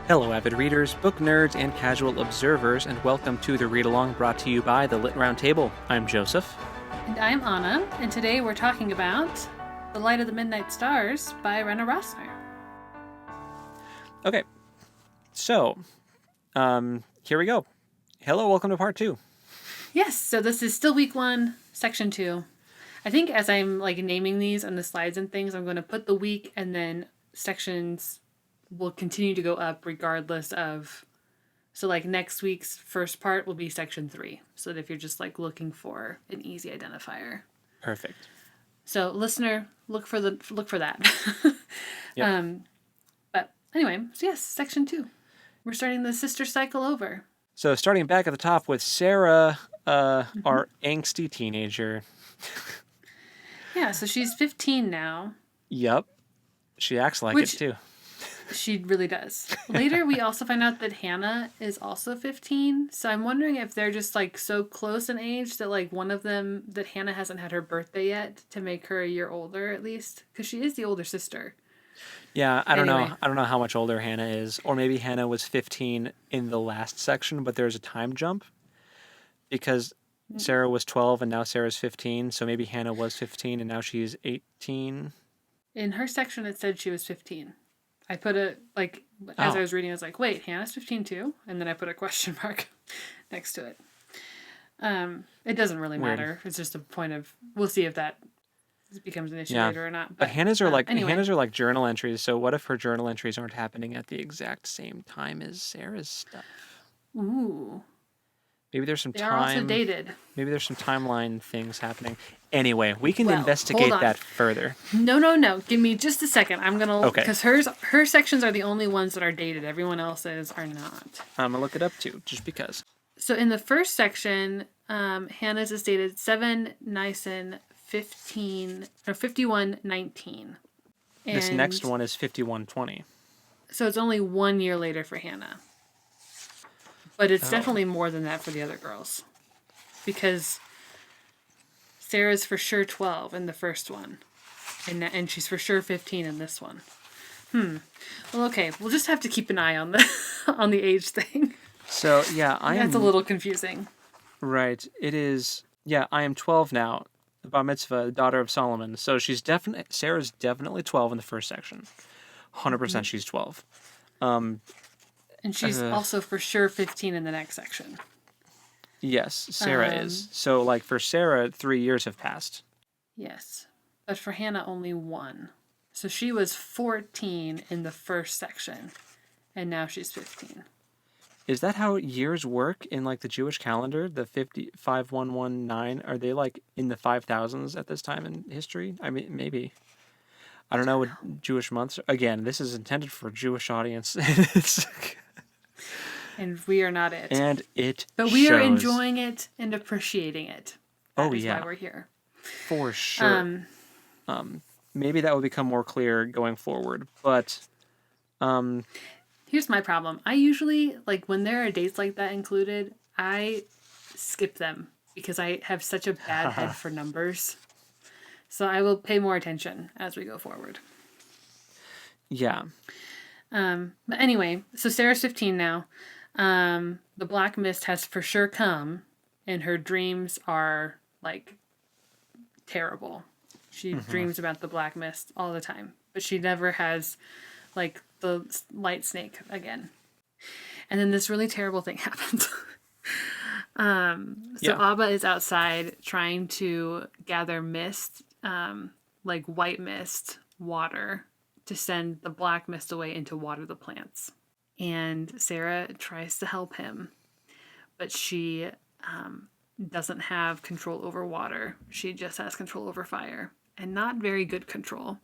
Hello, avid readers, book nerds, and casual observers, and welcome to the Read Along brought to you by the Lit Round Table. I'm Joseph. And I'm Anna, and today we're talking about The Light of the Midnight Stars by Rena Rossner. Okay, so, here we go. Hello, welcome to part 2. Yes, so this is still week 1, section 2. I think as I'm naming these on the slides and things, I'm going to put the week and then sections will continue to go up regardless of... So next week's first part will be section 3. So that if you're just looking for an easy identifier. Perfect. So listener, look for that. Yep. But anyway, so yes, section 2. We're starting the sister cycle over. So starting back at the top with Sarah, our angsty teenager. Yeah, so she's 15 now. Yep. She acts like it too. She really does. Later, we also find out that Hannah is also 15. So I'm wondering if they're just so close in age that one of them, that Hannah hasn't had her birthday yet to make her a year older at least. Because she is the older sister. Yeah, I don't know. I don't know how much older Hannah is. Or maybe Hannah was 15 in the last section, but there's a time jump. Because Sarah was 12 and now Sarah's 15. So maybe Hannah was 15 and now she's 18. In her section, it said she was 15. I put as I was reading, I was like, wait, Hannah's 15 too? And then I put a question mark next to it. It doesn't really matter. It's just a point of, we'll see if that becomes an issue later or not. But Hannah's are anyway. Hannah's are journal entries. So what if her journal entries aren't happening at the exact same time as Sarah's stuff? Ooh. Maybe there's some They are also dated. Maybe there's some timeline things happening. Anyway, we can investigate that further. No. Give me just a second. I'm going to... Okay. Because her sections are the only ones that are dated. Everyone else's are not. I'm going to look it up too, just because. So in the first section, Hannah's is dated 7 Nisan 51:19. This next one is 51:20. So it's only 1 year later for Hannah. But it's definitely more than that for the other girls. Because Sarah's for sure 12 in the first one. And she's for sure 15 in this one. Well, okay. We'll just have to keep an eye on the age thing. So, yeah, That's a little confusing. Right. It is... Yeah, I am 12 now. Bar mitzvah, daughter of Solomon. So Sarah's definitely 12 in the first section. 100% she's 12. And she's also for sure 15 in the next section. Yes, Sarah is. So, for Sarah, 3 years have passed. Yes. But for Hannah, only 1. So she was 14 in the first section. And now she's 15. Is that how years work in, the Jewish calendar? The 5119? Are they, in the 5,000s at this time in history? I mean, maybe. I don't know what Jewish months are. Again, this is intended for a Jewish audience. And we are not it. And it But we are enjoying it and appreciating it. That is why we're here. For sure. Maybe that will become more clear going forward. But here's my problem. I usually, when there are dates like that included, I skip them because I have such a bad head for numbers. So I will pay more attention as we go forward. Yeah. But anyway, so Sarah's 15 now. The black mist has for sure come, and her dreams are, terrible. She dreams about the black mist all the time. But she never has, the light snake again. And then this really terrible thing happens. Abba is outside trying to gather mist, white mist, water, to send the black mist away and to water the plants. And Sarah tries to help him, but she doesn't have control over water. She just has control over fire, and not very good control.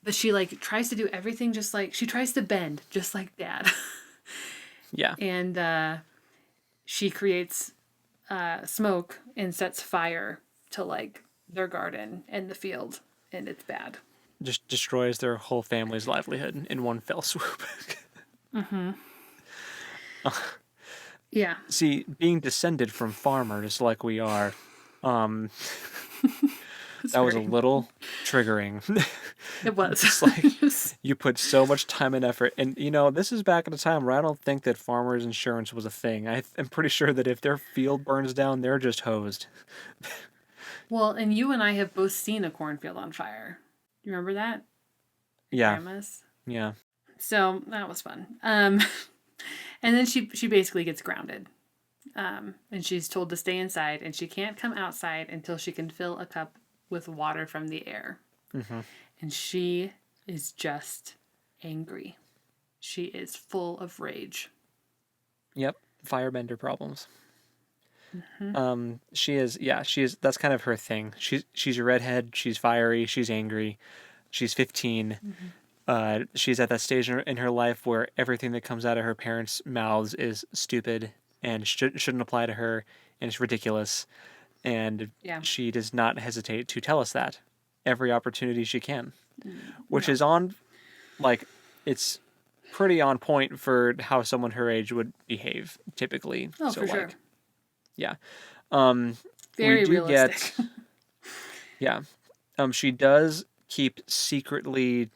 But she tries to do everything she tries to bend just like Dad. Yeah. And she creates smoke and sets fire to their garden and the field, and it's bad. Just destroys their whole family's livelihood in one fell swoop. Yeah. See, being descended from farmers like we are, that was a little triggering. It was. It's like you put so much time and effort. And, this is back at a time where I don't think that farmers insurance was a thing. I'm pretty sure that if their field burns down, they're just hosed. Well, and you and I have both seen a cornfield on fire. You remember that? Yeah. Grandma's. Yeah. So that was fun. And then she basically gets grounded. And she's told to stay inside, and she can't come outside until she can fill a cup with water from the air. Mm-hmm. And she is just angry. She is full of rage. Yep. Firebender problems. Mm-hmm. She is, that's kind of her thing. She's a redhead. She's fiery. She's angry. She's 15. Mm-hmm. She's at that stage in her life where everything that comes out of her parents' mouths is stupid and shouldn't apply to her, and it's ridiculous. And she does not hesitate to tell us that every opportunity she can, which is it's pretty on point for how someone her age would behave typically. Oh, so for sure. Yeah. Very realistic. She does keep secretly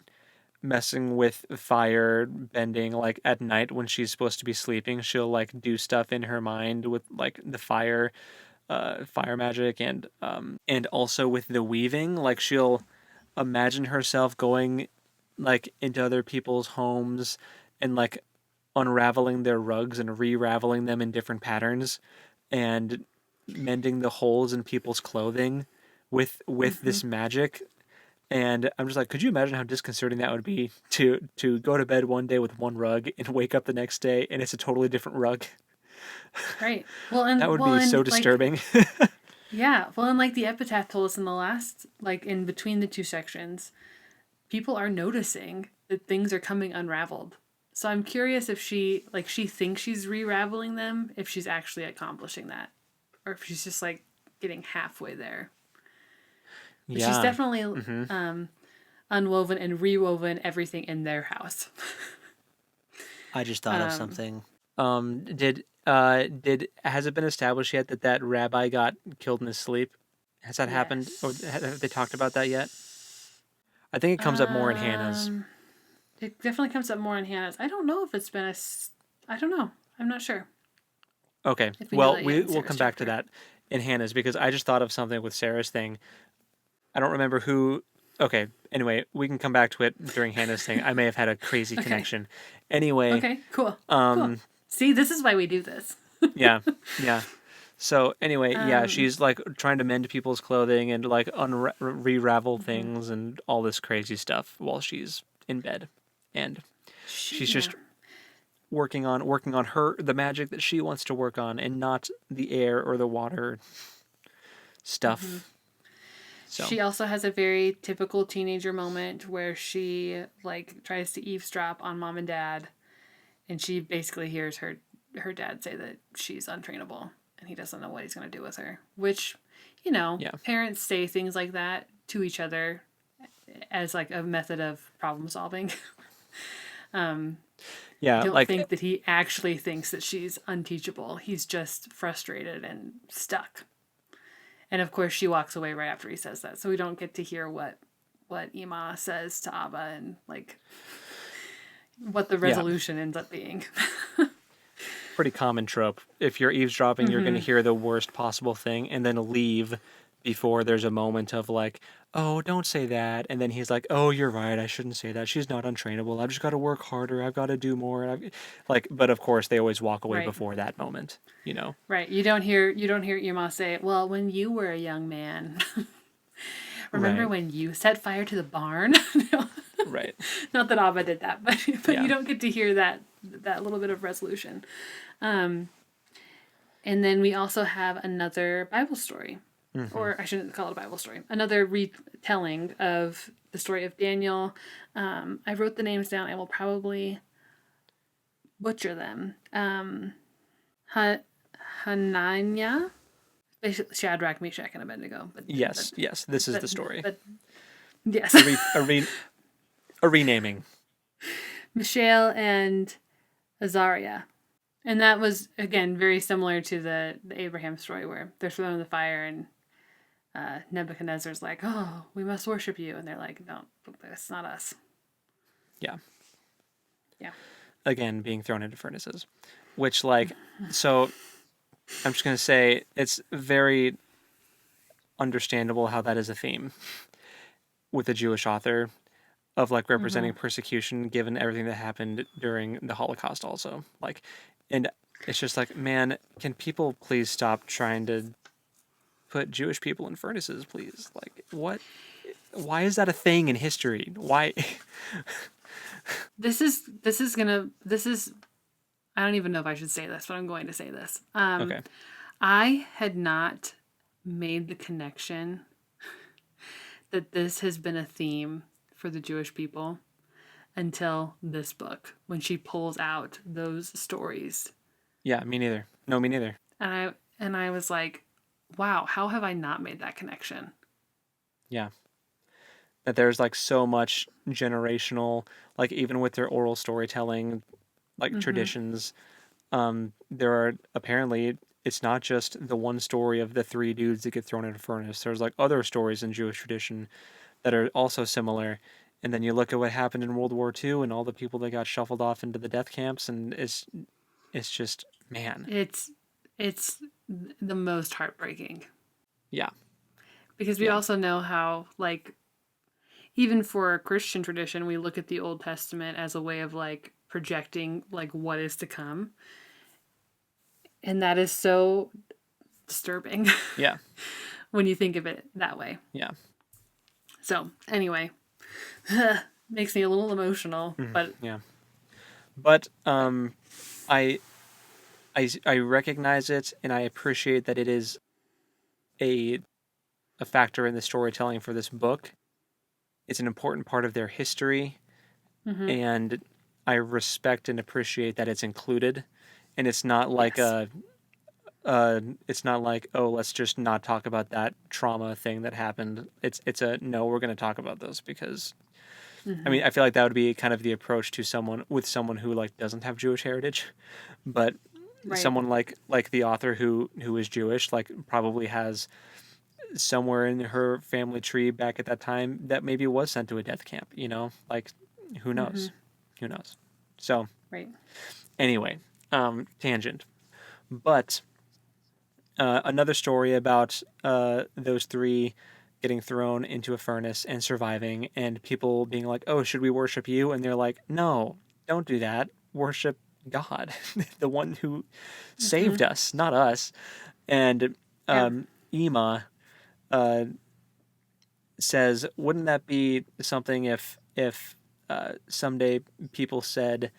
messing with fire bending, like at night when she's supposed to be sleeping. She'll like do stuff in her mind with like the fire magic and also with the weaving. Like she'll imagine herself going like into other people's homes and like unraveling their rugs and re-raveling them in different patterns and mending the holes in people's clothing with this magic. And I'm just like, could you imagine how disconcerting that would be to go to bed one day with one rug and wake up the next day and it's a totally different rug? Right. Well, and that would be so disturbing. Yeah. Well, and like the epitaph told us in the last, like in between the two sections, people are noticing that things are coming unraveled. So I'm curious if she thinks she's re-raveling them, if she's actually accomplishing that, or if she's just like getting halfway there. But she's definitely unwoven and rewoven everything in their house. I just thought of something. Has it been established yet that rabbi got killed in his sleep? Has that happened? Or have they talked about that yet? I think it comes up more in Hannah's. It definitely comes up more in Hannah's. I don't know if it's been I don't know. I'm not sure. Okay. Well, we'll come back to that in Hannah's because I just thought of something with Sarah's thing. I don't remember who. Okay. Anyway, we can come back to it during Hannah's thing. I may have had a crazy connection. Anyway. Okay. Cool. Cool. See, this is why we do this. Yeah. So anyway, she's like trying to mend people's clothing and like re-ravel things and all this crazy stuff while she's in bed, and she's just working on the magic that she wants to work on and not the air or the water stuff. So. She also has a very typical teenager moment where she like tries to eavesdrop on mom and dad, and she basically hears her dad say that she's untrainable and he doesn't know what he's going to do with her. Which, parents say things like that to each other as like a method of problem solving. I don't think that he actually thinks that she's unteachable. He's just frustrated and stuck. And of course, she walks away right after he says that, so we don't get to hear what Ima says to Abba and like what the resolution ends up being. Pretty common trope. If you're eavesdropping, you're going to hear the worst possible thing and then leave before there's a moment of like, oh, don't say that. And then he's like, oh, you're right. I shouldn't say that. She's not untrainable. I've just got to work harder. I've got to do more. But of course, they always walk away before that moment. Right. You don't hear Ima say, well, when you were a young man, remember when you set fire to the barn? Right. Not that Abba did that, but you don't get to hear that little bit of resolution. And then we also have another Bible story. Or I shouldn't call it a Bible story. Another retelling of the story of Daniel. I wrote the names down. I will probably butcher them. Hananiah, Shadrach, Meshach, and Abednego. Yes. This is the story. Yes. A renaming. Mishael and Azariah. And that was, again, very similar to the Abraham story where they're thrown in the fire and Nebuchadnezzar's like, oh, we must worship you. And they're like, no, it's not us. Yeah. Yeah. Again, being thrown into furnaces. Which, like, so I'm just going to say it's very understandable how that is a theme with a Jewish author of, like, representing persecution given everything that happened during the Holocaust also. Like, and it's just like, man, can people please stop trying to put Jewish people in furnaces, please? Like, what? Why is that a thing in history? Why? This is I don't even know if I should say this, but I'm going to say this. Okay. I had not made the connection that this has been a theme for the Jewish people until this book, when she pulls out those stories. Yeah, me neither. No, me neither. And I was like, wow, how have I not made that connection? Yeah. That there's, like, so much generational, like, even with their oral storytelling, like, traditions, there are apparently, it's not just the one story of the three dudes that get thrown in a furnace. There's, like, other stories in Jewish tradition that are also similar. And then you look at what happened in World War II and all the people that got shuffled off into the death camps, and it's just, man. It's the most heartbreaking. Yeah. Because we also know how, like, even for a Christian tradition, we look at the Old Testament as a way of, like, projecting, like, what is to come. And that is so disturbing. Yeah. When you think of it that way. Yeah. So, anyway, makes me a little emotional, but yeah. But I recognize it, and I appreciate that it is a factor in the storytelling for this book. It's an important part of their history, and I respect and appreciate that it's included. And it's not like it's not like, oh, let's just not talk about that trauma thing that happened. It's a, no, we're going to talk about this because, I mean, I feel like that would be kind of the approach to someone who, like, doesn't have Jewish heritage, but someone like the author who is Jewish, like, probably has somewhere in her family tree back at that time that maybe was sent to a death camp, you know, like, who knows? Who knows? So, anyway, tangent. But another story about those three getting thrown into a furnace and surviving, and people being like, oh, should we worship you? And they're like, no, don't do that. Worship God, the one who saved us, not us. And Ema says, wouldn't that be something if someday people said,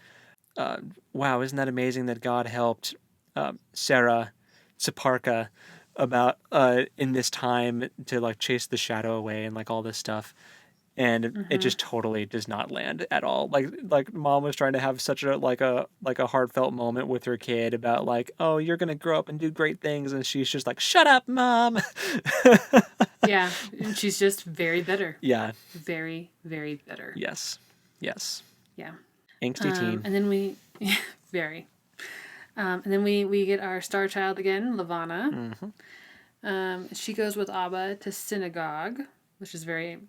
wow, isn't that amazing that God helped Sarah Siparka about in this time to, like, chase the shadow away and, like, all this stuff, and it just totally does not land at all. Like mom was trying to have such a heartfelt moment with her kid about, like, oh, you're gonna grow up and do great things, and she's just like, shut up, mom. yeah, and she's just very bitter. Yeah, very, very bitter. yes, Yeah, angsty teen. And then we very. And then we get our star child again, Levana. She goes with Abba to synagogue, which is very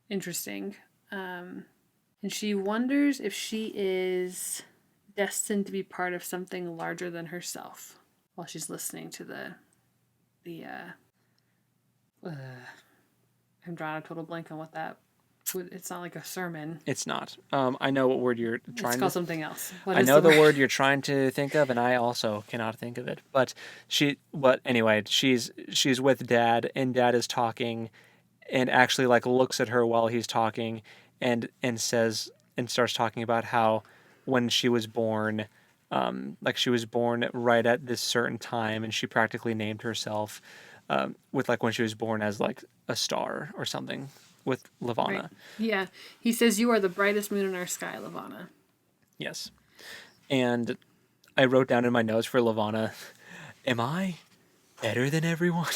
interesting. And she wonders if she is destined to be part of something larger than herself while she's listening to I'm drawing a total blank on what that. It's not like a sermon. It's not. I know what word you're trying It's called something else. I know the word you're trying to think of, and I also cannot think of it. But anyway, she's with Dad, and Dad is talking, and actually, like, looks at her while he's talking, and says, and starts talking about how when she was born, like, she was born right at this certain time, and she practically named herself with, like, when she was born as, like, a star or something. With Levana. Right. Yeah. He says, you are the brightest moon in our sky, Levana. Yes. And I wrote down in my notes for Levana, am I better than everyone?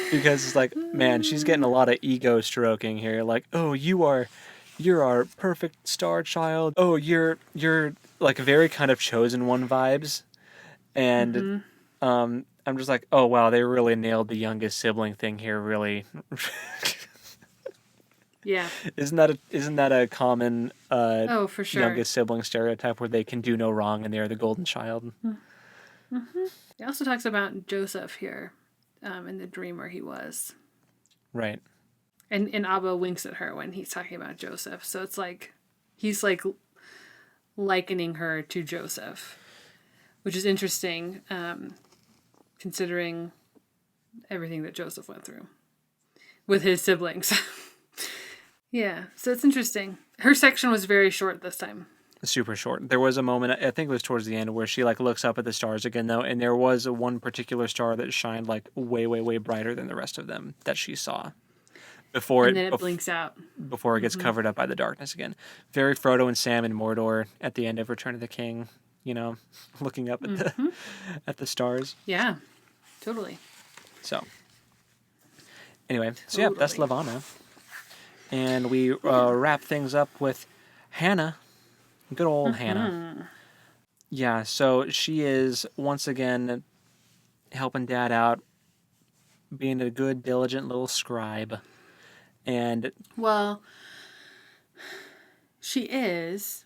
Because it's like, man, she's getting a lot of ego stroking here. Like, oh, you're our perfect star child. Oh, you're like very kind of chosen one vibes. And I'm just like, oh wow, they really nailed the youngest sibling thing here. Really, Yeah. isn't that a common Oh, for sure. youngest sibling stereotype where they can do no wrong and they are the golden child? It also talks about Joseph here, in the dream where he was. Right. And Abba winks at her when he's talking about Joseph. So it's like he's like likening her to Joseph, which is interesting, considering everything that Joseph went through with his siblings. Yeah, so it's interesting. Her section was very short this time. Super short. There was a moment, I think it was towards the end, where she like looks up at the stars again though, and there was one particular star that shined like way, way, way brighter than the rest of them that she saw before And then it blinks out. before it gets covered up by the darkness again. Very Frodo and Sam in Mordor at the end of Return of the King, looking up at the stars. Yeah, totally. So anyway, so yeah, that's Totally. Levana, and we wrap things up with Hannah. Good old Hannah. Yeah, so she is once again helping Dad out, being a good, diligent little scribe. And Well, she is.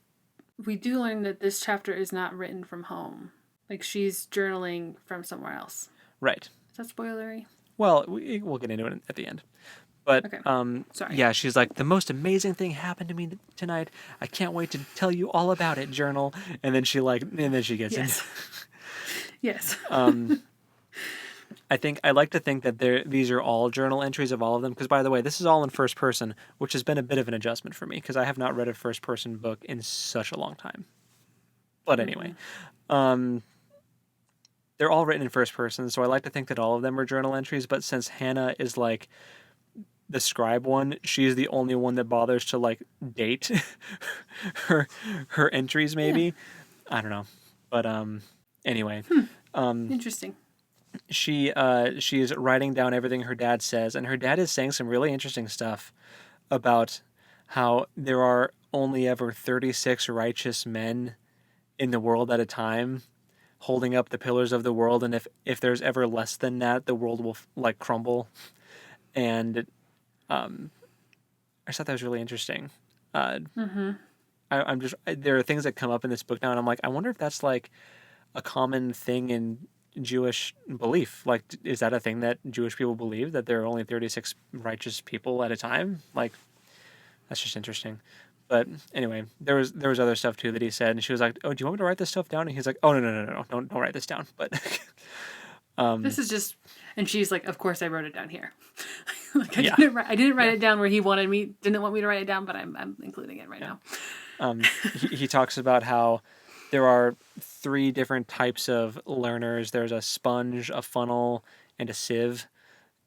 We do learn that this chapter is not written from home. Like she's journaling from somewhere else. right. Is that spoilery? Well, we'll get into it at the end. But Okay. Sorry. yeah, she's like, the most amazing thing happened to me tonight. I can't wait to tell you all about it, journal. And then she gets Yes. Yes. I like to think that these are all journal entries of all of them. Because by the way, this is all in first person, which has been a bit of an adjustment for me because I have not read a first person book in such a long time. But anyway, they're all written in first person, so I like to think that all of them are journal entries. But since Hannah is like the scribe one, she's the only one that bothers to like date her entries. Maybe I don't know, but anyway. Interesting. She is writing down everything her dad says, and her dad is saying some really interesting stuff about how there are only ever 36 righteous men in the world at a time holding up the pillars of the world, and if there's ever less than that, the world will like crumble. And I just thought that was really interesting. There are things that come up in this book now, and I'm like, I wonder if that's like a common thing in Jewish belief. Like, is that a thing that Jewish people believe, that there are only 36 righteous people at a time? Like, that's just interesting. But anyway, there was other stuff too that he said, and she was like, "Oh, do you want me to write this stuff down?" And he's like, "Oh, no, don't write this down." But This is just, and she's like, "Of course, I wrote it down here." Like Yeah. I didn't write it down where he didn't want me to write it down, but I'm including it right now. he talks about how there are 3 different types of learners. There's a sponge, a funnel, and a sieve.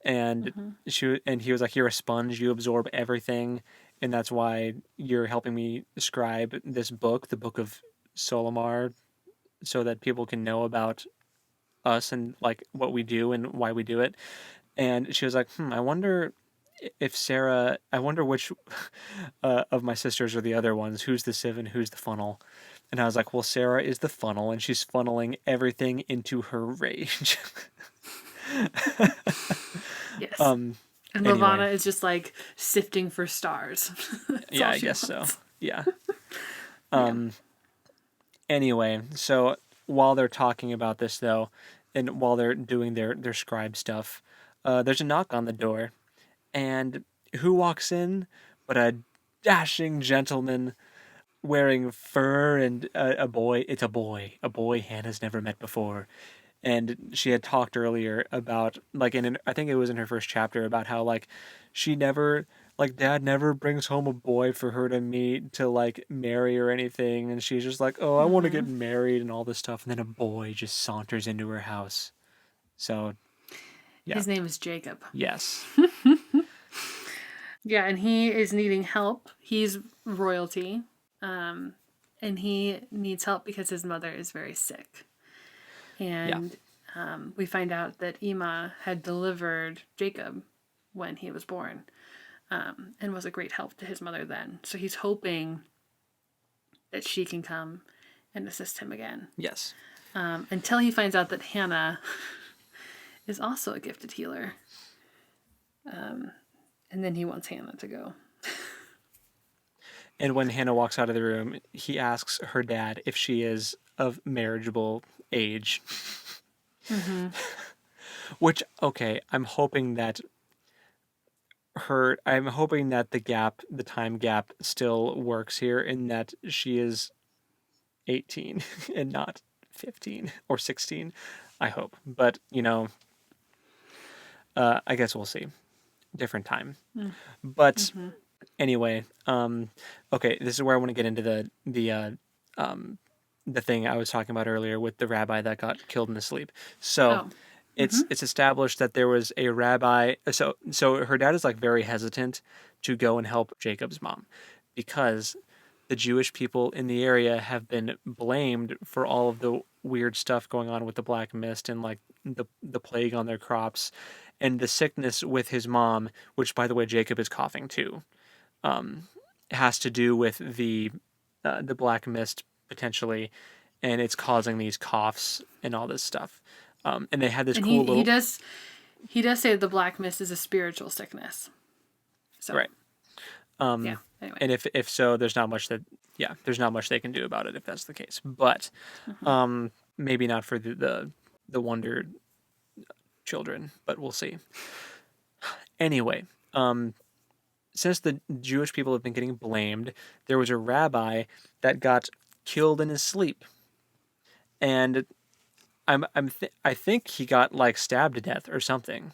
And he was like, "You're a sponge. You absorb everything, and that's why you're helping me scribe this book, the Book of Solomar, so that people can know about us and like what we do and why we do it." And she was like, I wonder I wonder which of my sisters are the other ones. Who's the sieve and who's the funnel? And I was like, well, Sarah is the funnel, and she's funneling everything into her rage. Yes. Um, And anyway. Levana is just like sifting for stars. That's Yeah, all I she guess so. wants. Yeah. Anyway, so while they're talking about this, though, and while they're doing their scribe stuff, there's a knock on the door, and who walks in but a dashing gentleman wearing fur and a boy. It's a boy Hannah's never met before. And she had talked earlier about like I think it was in her first chapter about how like she never like dad never brings home a boy for her to meet to like marry or anything, and she's just like, oh, I want to get married and all this stuff, and then a boy just saunters into her house. So yeah. His name is Jacob. Yes. Yeah, and he is needing help. He's royalty. And he needs help because his mother is very sick. And we find out that Ima had delivered Jacob when he was born, and was a great help to his mother then. So he's hoping that she can come and assist him again. Yes. Until he finds out that Hannah is also a gifted healer. And then he wants Hannah to go. And when Hannah walks out of the room, he asks her dad if she is of marriageable age. Mm-hmm. Which, okay, I'm hoping that the time gap still works here in that she is 18 and not 15 or 16. I hope. But, I guess we'll see. Different time. But Mm-hmm. anyway, okay, this is where I want to get into the thing I was talking about earlier with the rabbi that got killed in his sleep. So it's established that there was a rabbi. So her dad is like very hesitant to go and help Jacob's mom because the Jewish people in the area have been blamed for all of the weird stuff going on with the black mist and like the plague on their crops and the sickness with his mom, which by the way Jacob is coughing too. Has to do with the black mist potentially, and it's causing these coughs and all this stuff. And they had this And cool he does say that the black mist is a spiritual sickness. So right. Yeah. Anyway. And if so, there's not much they can do about it if that's the case. But maybe not for the wonder children, but we'll see. Anyway, since the Jewish people have been getting blamed, there was a rabbi that got killed in his sleep, and I think he got like stabbed to death or something.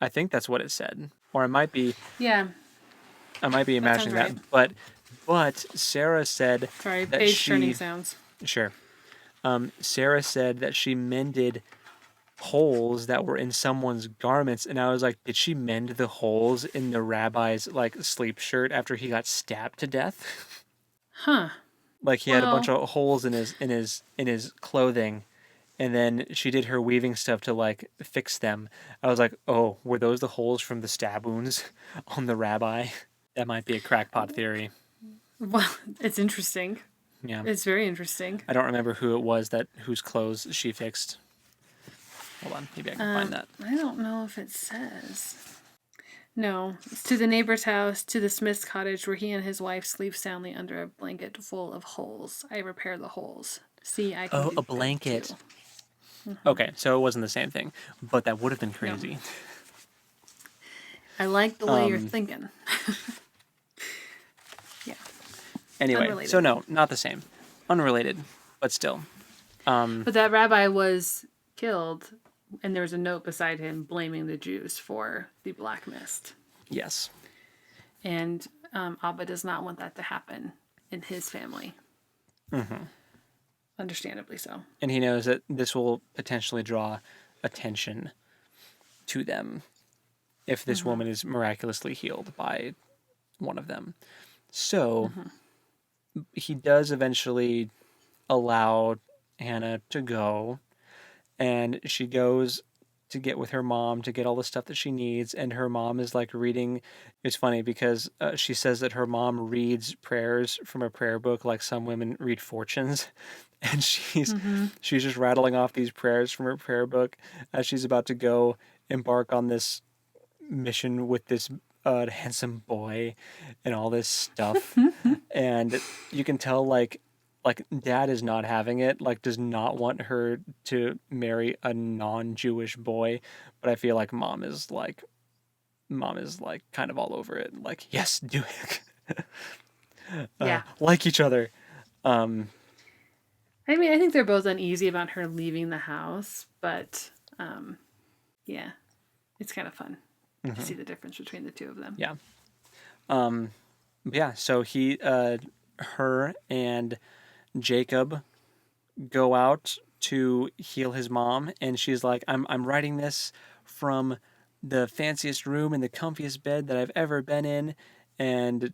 I think that's what it said, or I might be imagining that. Right. But Sarah said Sorry, that page turning sounds. Sure. Sarah said that she mended holes that were in someone's garments, and I was like, did she mend the holes in the rabbi's like sleep shirt after he got stabbed to death? Huh. Like he had a bunch of holes in his clothing, and then she did her weaving stuff to like fix them. I was like, oh, were those the holes from the stab wounds on the rabbi? That might be a crackpot theory. Well, it's interesting. Yeah. It's very interesting. I don't remember who it was whose clothes she fixed. Hold on, maybe I can find that. I don't know if it says. No, it's to the neighbor's house, to the smith's cottage, where he and his wife sleep soundly under a blanket full of holes. I repair the holes. See, I can. Oh, do a blanket. Mm-hmm. Okay, so it wasn't the same thing, but that would have been crazy. No. I like the way you're thinking. Yeah. Anyway, Unrelated. so no, not the same. Unrelated, but still. But that rabbi was killed, and there was a note beside him blaming the Jews for the black mist. Yes. And Abba does not want that to happen in his family. Mm-hmm. Understandably so. And he knows that this will potentially draw attention to them if this woman is miraculously healed by one of them. So he does eventually allow Hannah to go, and she goes to get with her mom to get all the stuff that she needs, and her mom is like reading. It's funny because she says that her mom reads prayers from a prayer book like some women read fortunes, and she's just rattling off these prayers from her prayer book as she's about to go embark on this mission with this handsome boy and all this stuff. And you can tell like dad is not having it, like does not want her to marry a non-Jewish boy, but I feel like mom is like kind of all over it, like yes, do it. Yeah, like each other. I mean, I think they're both uneasy about her leaving the house, but yeah, it's kind of fun to see the difference between the two of them. Yeah. Yeah, so her and Jacob go out to heal his mom, and she's like, I'm writing this from the fanciest room in the comfiest bed that I've ever been in, and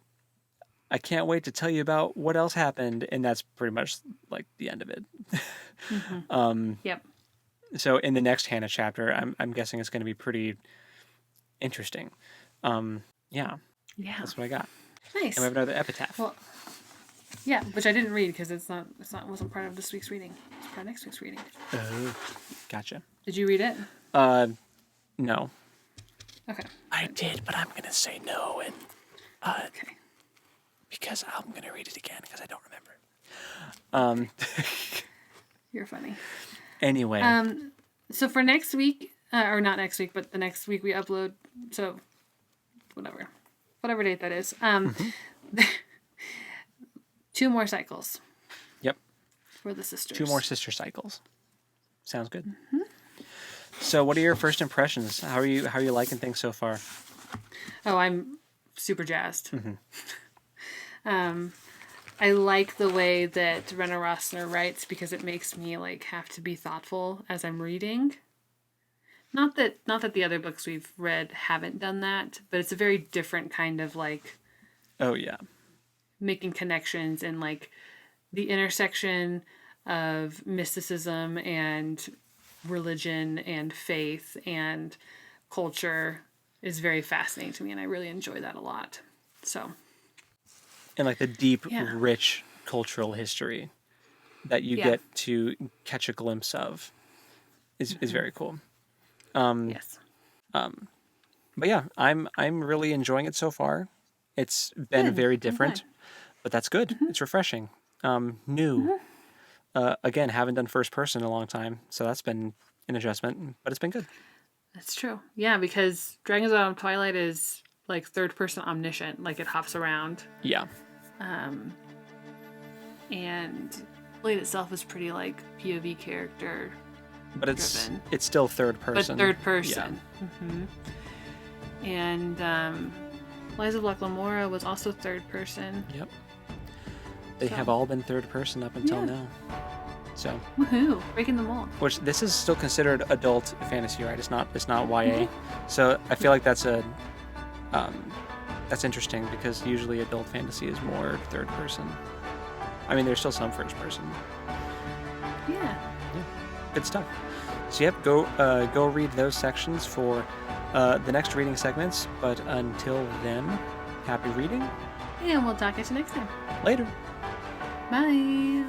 I can't wait to tell you about what else happened. And that's pretty much like the end of it. Yep. So in the next Hannah chapter, I'm guessing it's going to be pretty interesting. Yeah, that's what I got. Nice. And we have another epitaph. Well, yeah, which I didn't read because it wasn't part of this week's reading. It's part of next week's reading. Oh, gotcha. Did you read it? No. Okay. I did, but I'm going to say no, and Okay. because I'm going to read it again because I don't remember. You're funny. Anyway. So for next week, or not next week, but the next week we upload. So whatever date that is. 2 more cycles. Yep. For the sisters. 2 more sister cycles. Sounds good. So, what are your first impressions? How are you liking things so far? Oh, I'm super jazzed. I like the way that Rena Rossner writes because it makes me like have to be thoughtful as I'm reading. Not that the other books we've read haven't done that, but it's a very different kind of like Oh yeah. making connections and like the intersection of mysticism and religion and faith and culture is very fascinating to me, and I really enjoy that a lot. So, And like the deep, Yeah. rich cultural history that you Yeah. get to catch a glimpse of is very cool. yes. But yeah, I'm really enjoying it so far. It's been Good. very I'm different, glad. but that's good. It's refreshing. New. Again, haven't done first person in a long time, so that's been an adjustment, but it's been good. That's true. Yeah, because Dragons of Twilight is like third person omniscient, like it hops around. Yeah. And Blade itself is pretty like POV character, But Driven. it's still third person. but third person. And Lies of Lamora was also third person. Yep. They So- have all been third person up until Yeah. now. So, Woohoo! Breaking the mold. which this is still considered adult fantasy, right? It's not YA. So I feel like that's interesting because usually adult fantasy is more third person. I mean, there's still some first person. Yeah. Good stuff. So yep, go read those sections for the next reading segments. But until then, happy reading. And we'll talk at you next time. Later. Bye.